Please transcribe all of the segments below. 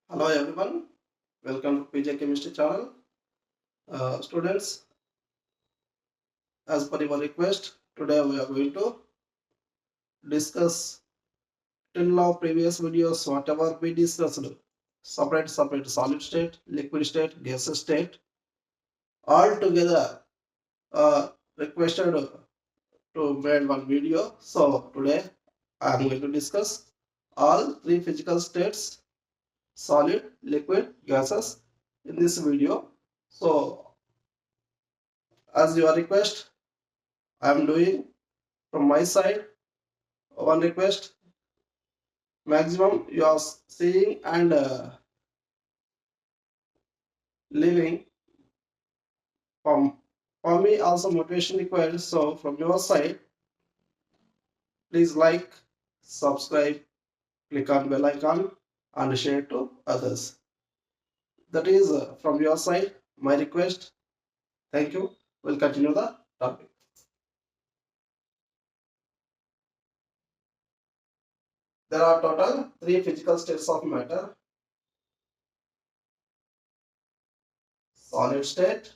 Hello everyone, welcome to PJ Chemistry channel. Students, as per your request, today we are going to discuss till now previous videos, whatever we discussed, separate solid state, liquid state, gaseous state, all together requested to make one video. So today I am going to discuss all three physical states, solid, liquid, gases in this video. So as your request, I am doing from my side one request. Maximum you are seeing and living from for me also motivation required. So from your side, please like, subscribe, click on bell icon and share to others. That is from your side my request. Thank you. We'll continue the topic. There are total three physical states of matter: solid state,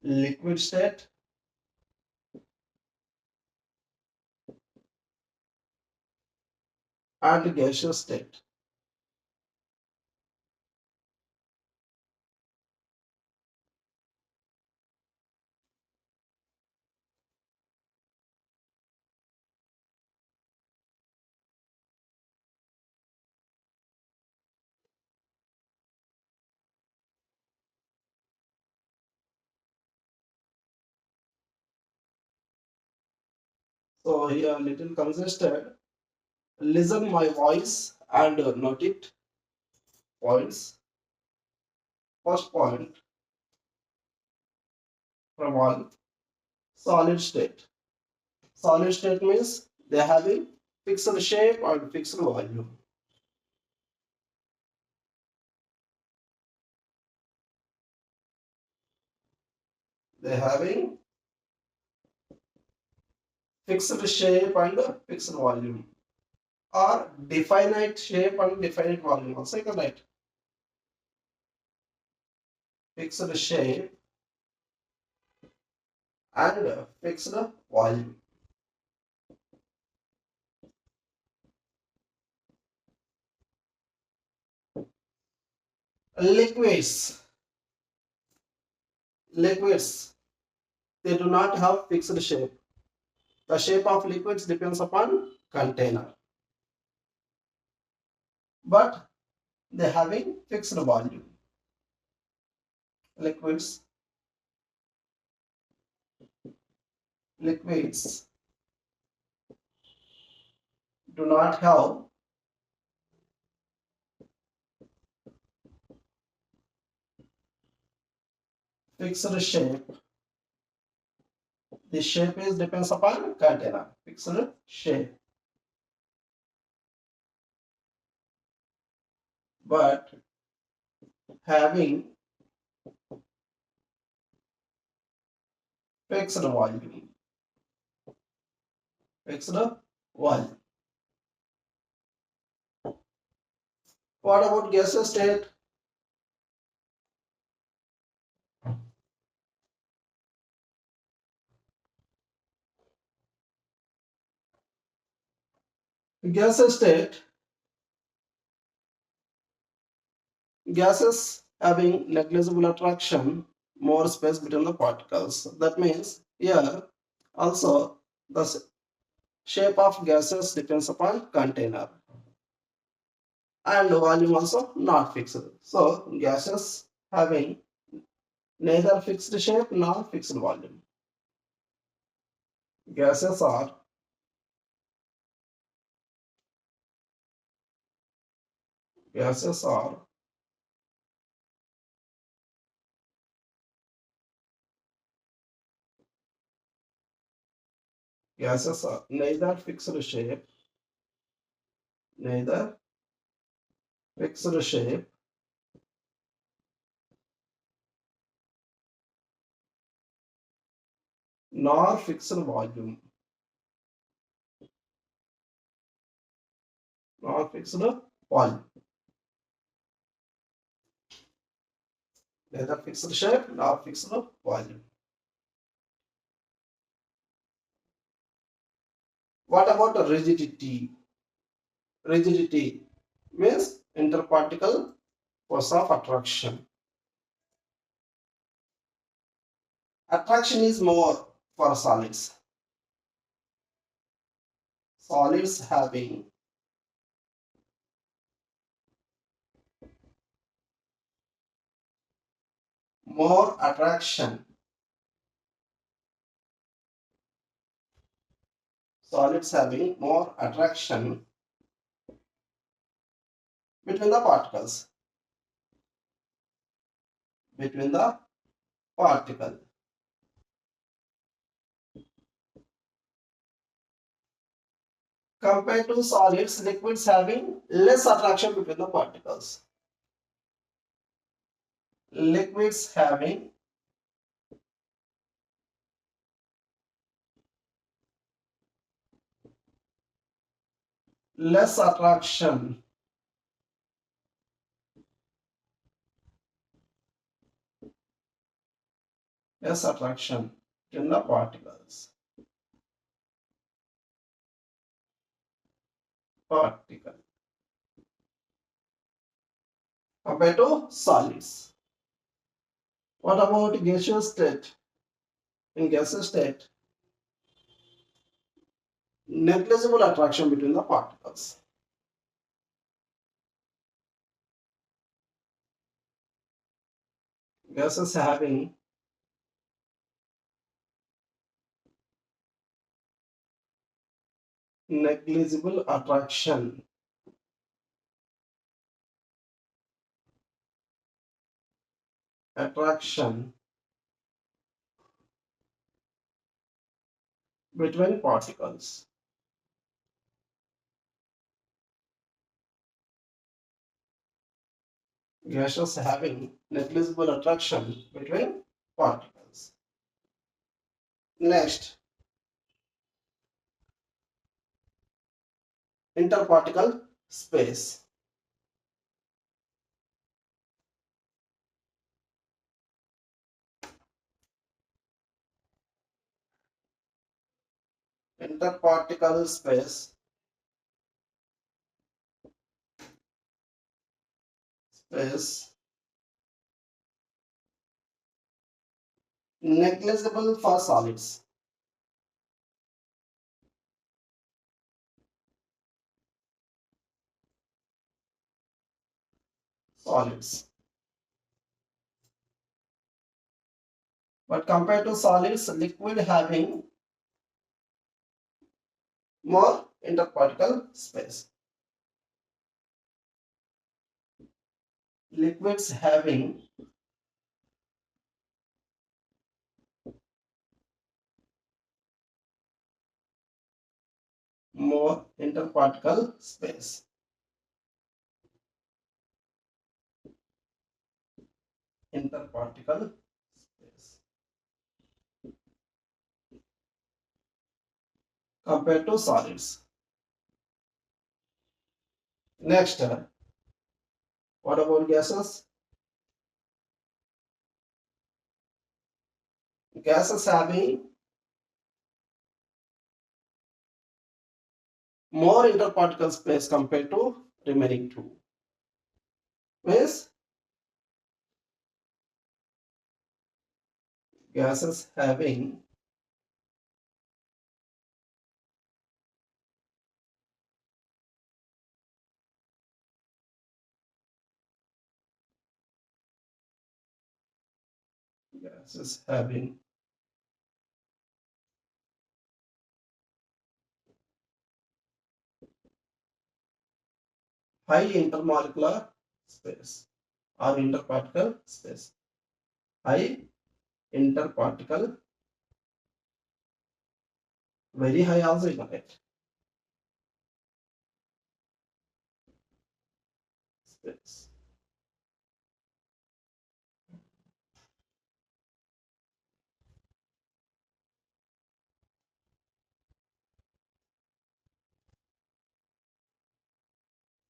liquid state, and gaseous state. So here little congested. Listen my voice and note it points. First point from all, solid state. Solid state means they have a fixed shape and fixed volume. They having fixed shape and fixed volume, or definite shape and definite volume. Also, you can write fixed shape and fixed volume. Liquids. Liquids. They do not have fixed shape. The shape of liquids depends upon container, but they having fixed volume. Liquids, liquids do not have fixed shape. The shape is depends upon container. Fixed shape, but having fixed volume. Fixed volume. What about gaseous state? Gaseous state, gases having negligible attraction, more space between the particles. That means here also the shape of gases depends upon container, and volume also not fixed. So gases having neither fixed shape nor fixed volume. Gases are gases are gases are neither fixed shape, neither fixed shape nor fixed volume. not fixed volume. Neither fixed shape nor fixed volume. What about the rigidity? Rigidity means interparticle force of attraction. Attraction is more for solids. Solids having more attraction. Solids having more attraction between the particles. Between the particle. Compared to solids, liquids having less attraction between the particles. Liquids having less attraction between the particles. Compared to solids. What about gaseous state? In gaseous state, negligible attraction between the particles. Gases having negligible attraction between particles. Gases having negligible attraction between particles. Next, interparticle space. Interparticle space negligible for solids. But compared to solids, liquid having more interparticle space. Liquids having more interparticle space. Interparticle space compared to solids. Next, what about gases? Gases having more interparticle space compared to remaining two. Means gases having high intermolecular space or interparticle space. High interparticle, very high also you get space.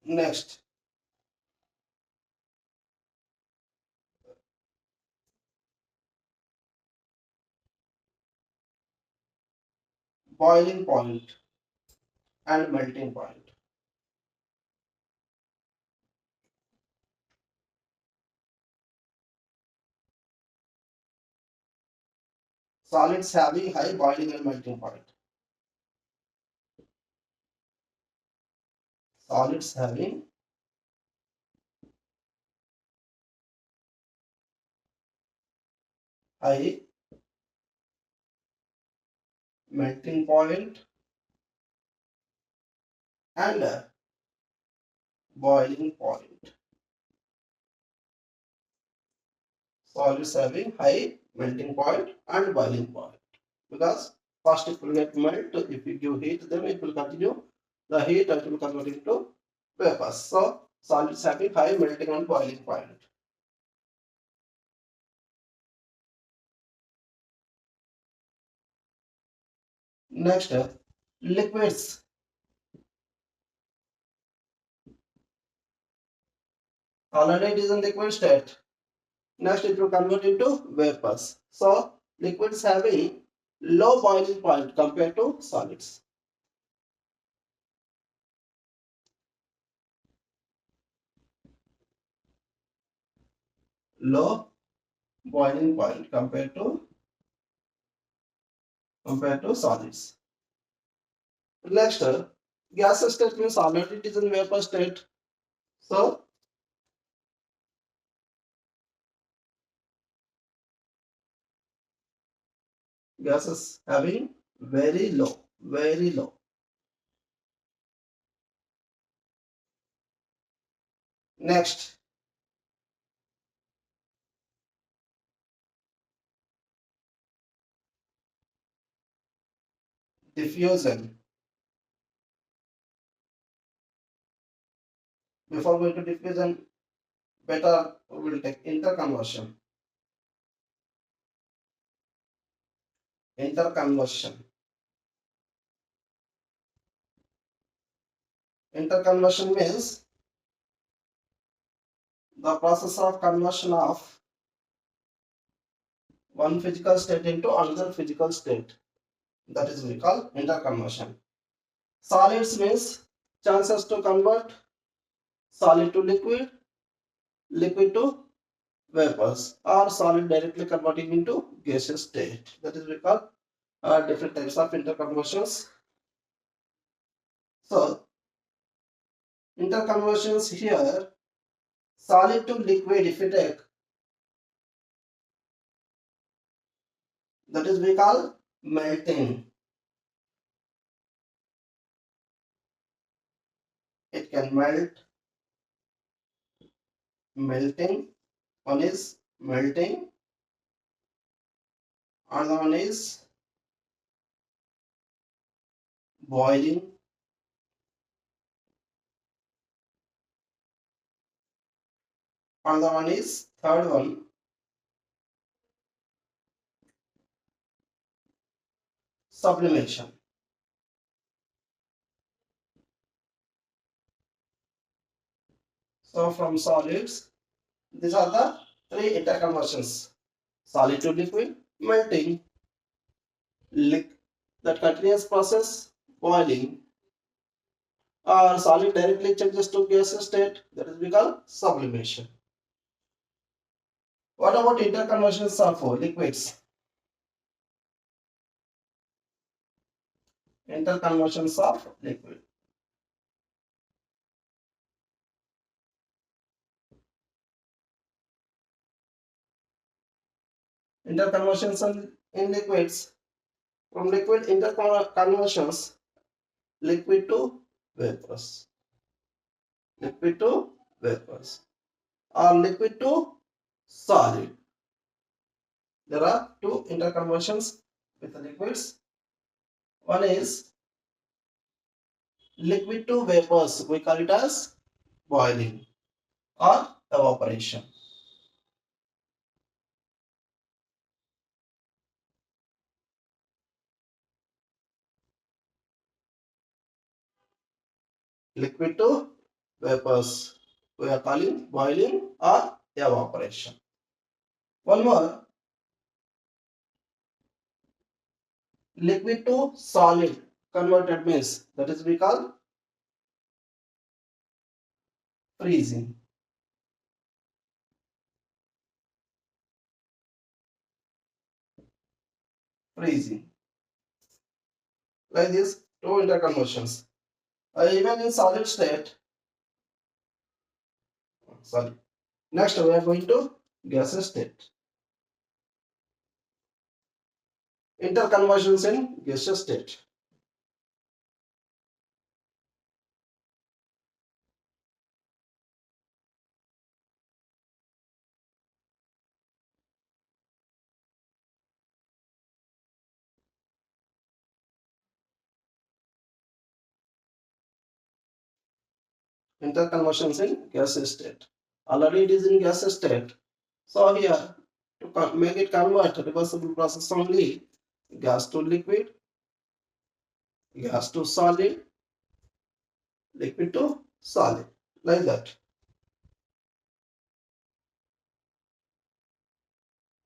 Next, boiling point and melting point. Solids having high boiling and melting point. Solids having high melting point and boiling point. Solids having high melting point and boiling point. Because first it will get melt, if you give heat, then it will continue the heat and it will convert into vapors. So solids having high melting and boiling point. Next, liquids. Already it is in liquid state. Next it will convert into vapors. So liquids having low boiling point compared to solids. Low boiling point compared to solids. Next, gaseous state means already it is in vapor state. So gases having very low, very low. Next, diffusion. Before going to diffusion, better we will take interconversion. Interconversion. Interconversion means the process of conversion of one physical state into another physical state. That is we call interconversion. Solids means chances to convert solid to liquid, liquid to vapors, or solid directly converting into gaseous state. That is we call different types of interconversions. So interconversions here, solid to liquid if you take, that is we call melting. It can melt, melting. One is melting, another one is boiling, another one is third one sublimation. So from solids, these are the three interconversions: solid to liquid, melting, that continuous process, boiling, or solid directly changes to gaseous state, that is we call sublimation. What about interconversions of liquids? Interconversions of liquid. Interconversions in liquids. From liquid interconversions, liquid to vapors, liquid to vapors, or liquid to solid. There are two interconversions with the liquids. One is liquid to vapors. We call it as boiling or evaporation. Liquid to vapors we are calling boiling or evaporation. One more, liquid to solid converted means that is we call freezing. Freezing. Like this, two interconversions. Even in solid state, sorry. Next, we are going to gaseous state. Interconversions in gaseous state. Interconversions in gaseous state. Already it is in gaseous state. So here, to make it convert, reversible process only, gas to liquid, gas to solid, liquid to solid, like that.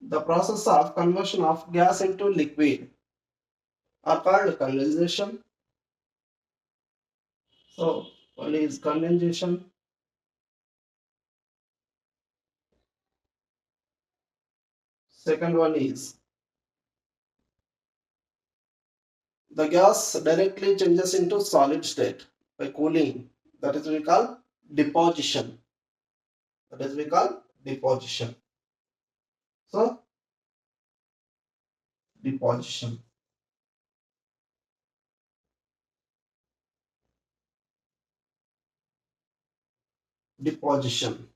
The process of conversion of gas into liquid are called condensation. So one is condensation, second one is the gas directly changes into solid state by cooling. That is we call deposition. That is we call deposition. So deposition. Deposition.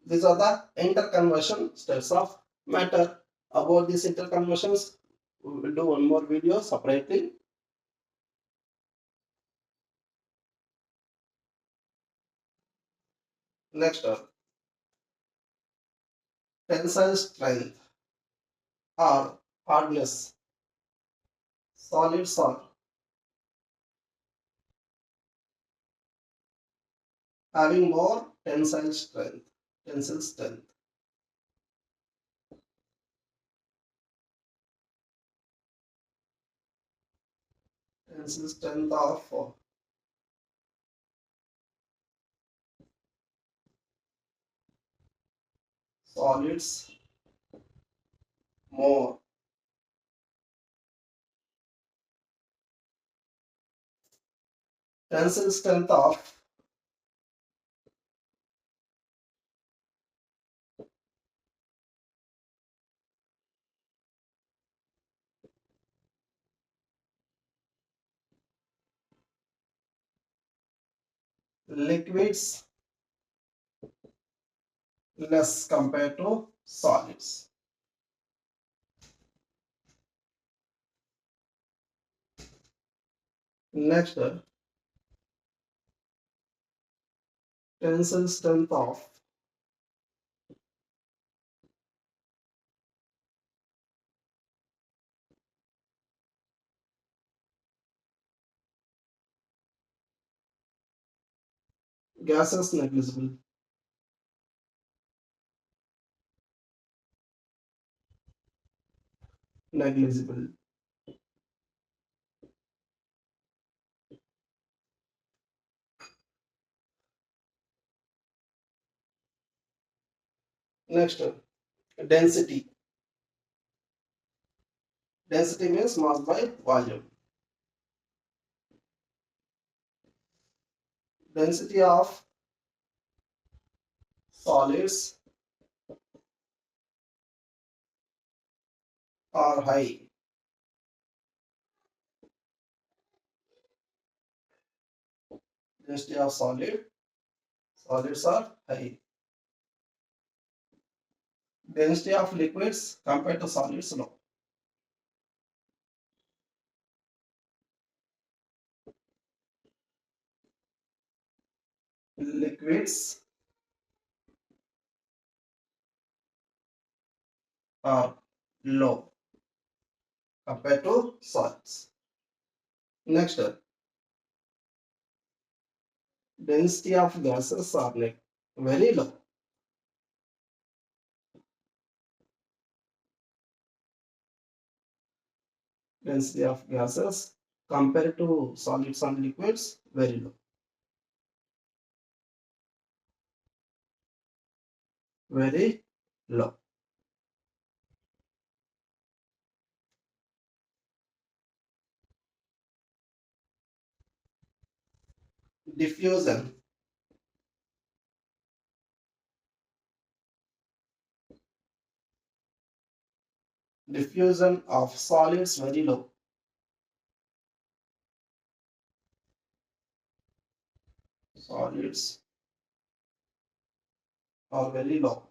These are the interconversion states of matter. About these interconversions, we will do one more video separately. Next up, tensile strength or hardness. Solids are having more tensile strength. Tensile strength. Tensile strength of solids more. Tensile strength of liquids less compared to solids. Next, tensile strength of gases negligible. Negligible. Next, density. Density means mass by volume. Density of solids are high. Density of solids are high. Density of liquids compared to solids low. Liquids are low compared to solids. Next, Density of gases are like very low. Density of gases compared to solids and liquids, very low. Very low. Diffusion. Diffusion of solids very low. Solids are very low.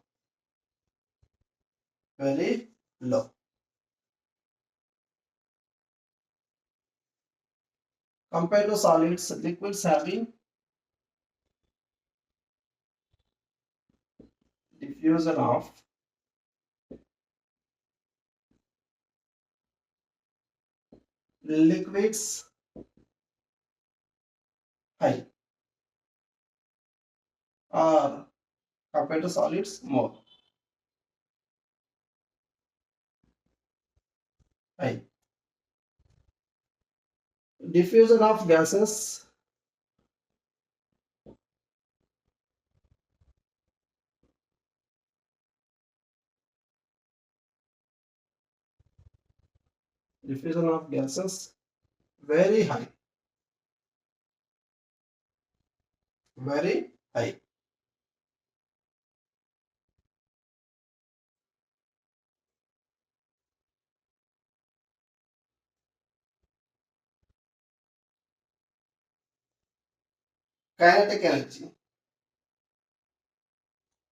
Very low. Compared to solids, liquids having diffusion of liquids high, or compared to solids more high. Diffusion of gases, diffusion of gases very high, very high. Kinetic energy,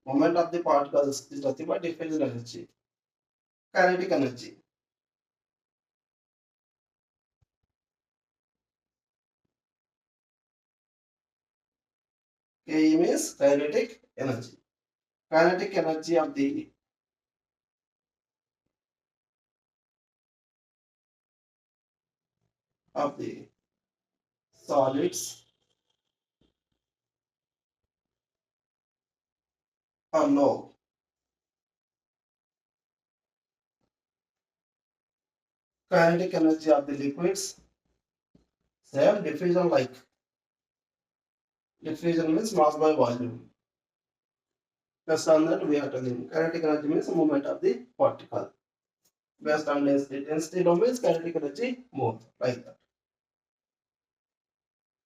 moment of the particles is nothing but diffusion energy. Kinetic energy, Ke means kinetic energy. Kinetic energy of the solids are low. Kinetic energy of the liquids, same diffusion like. Diffusion means mass by volume. Based on that, we are telling kinetic energy means movement of the particle. Based on density, density low means kinetic energy more, like that.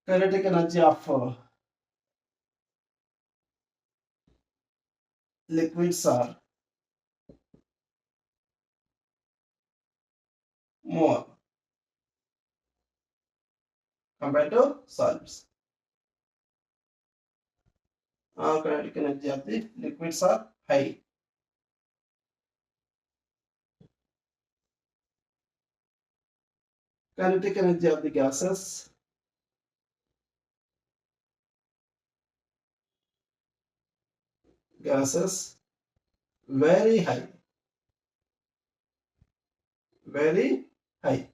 Kinetic energy of liquids are more compared to solids. Kinetic energy of the liquids are high. Kinetic energy of the gases very high, very high.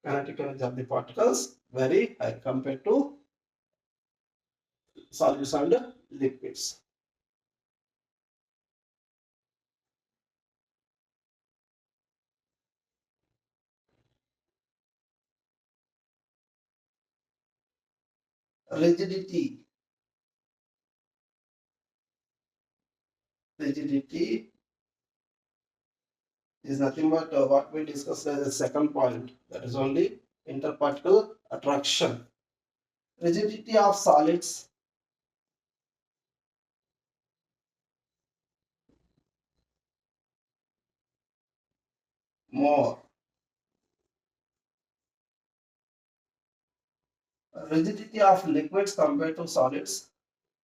Kinetic energy of the particles very high compared to solids and liquids. Rigidity. Rigidity is nothing but what we discussed as a second point, that is only interparticle attraction. Rigidity of solids more. Rigidity of liquids compared to solids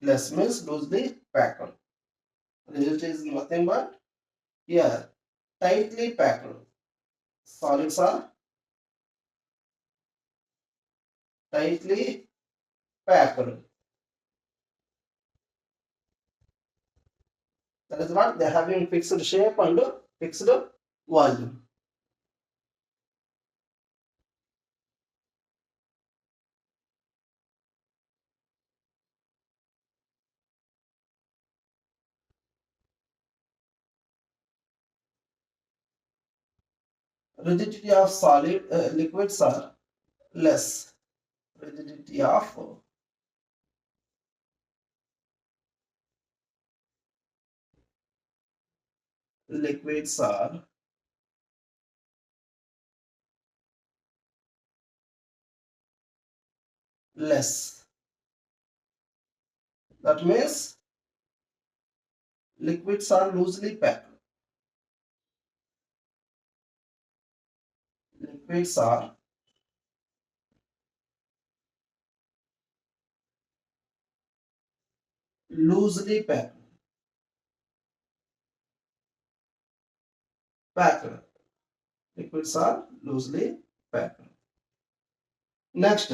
less means loosely packed. Rigidity is nothing but here tightly packed. Solids are tightly packed. That is what they have in fixed shape and fixed volume. Rigidity of solid liquids are less. Rigidity of liquids are less. That means liquids are loosely packed. Liquids are loosely packed. Packed. Liquids are loosely packed. Next,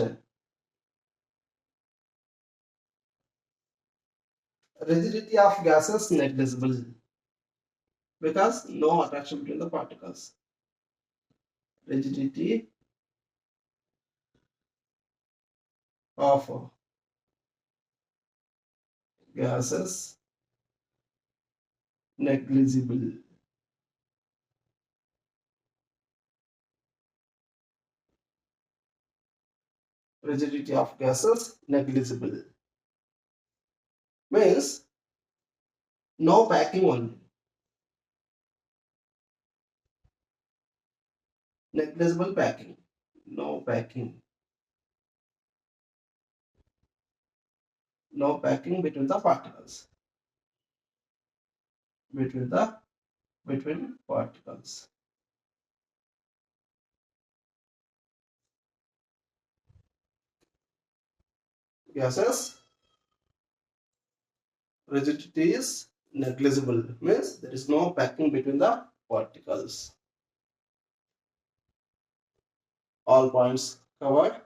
rigidity of gases negligible because no attraction between the particles. Rigidity of gases negligible. Rigidity of gases negligible means no packing only. Negligible packing. No packing. No packing between the particles. Between particles. Gases rigidity is negligible means there is no packing between the particles. All points covered.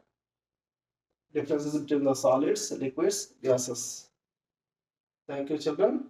Differences between the solids, liquids, gases. Thank you, children.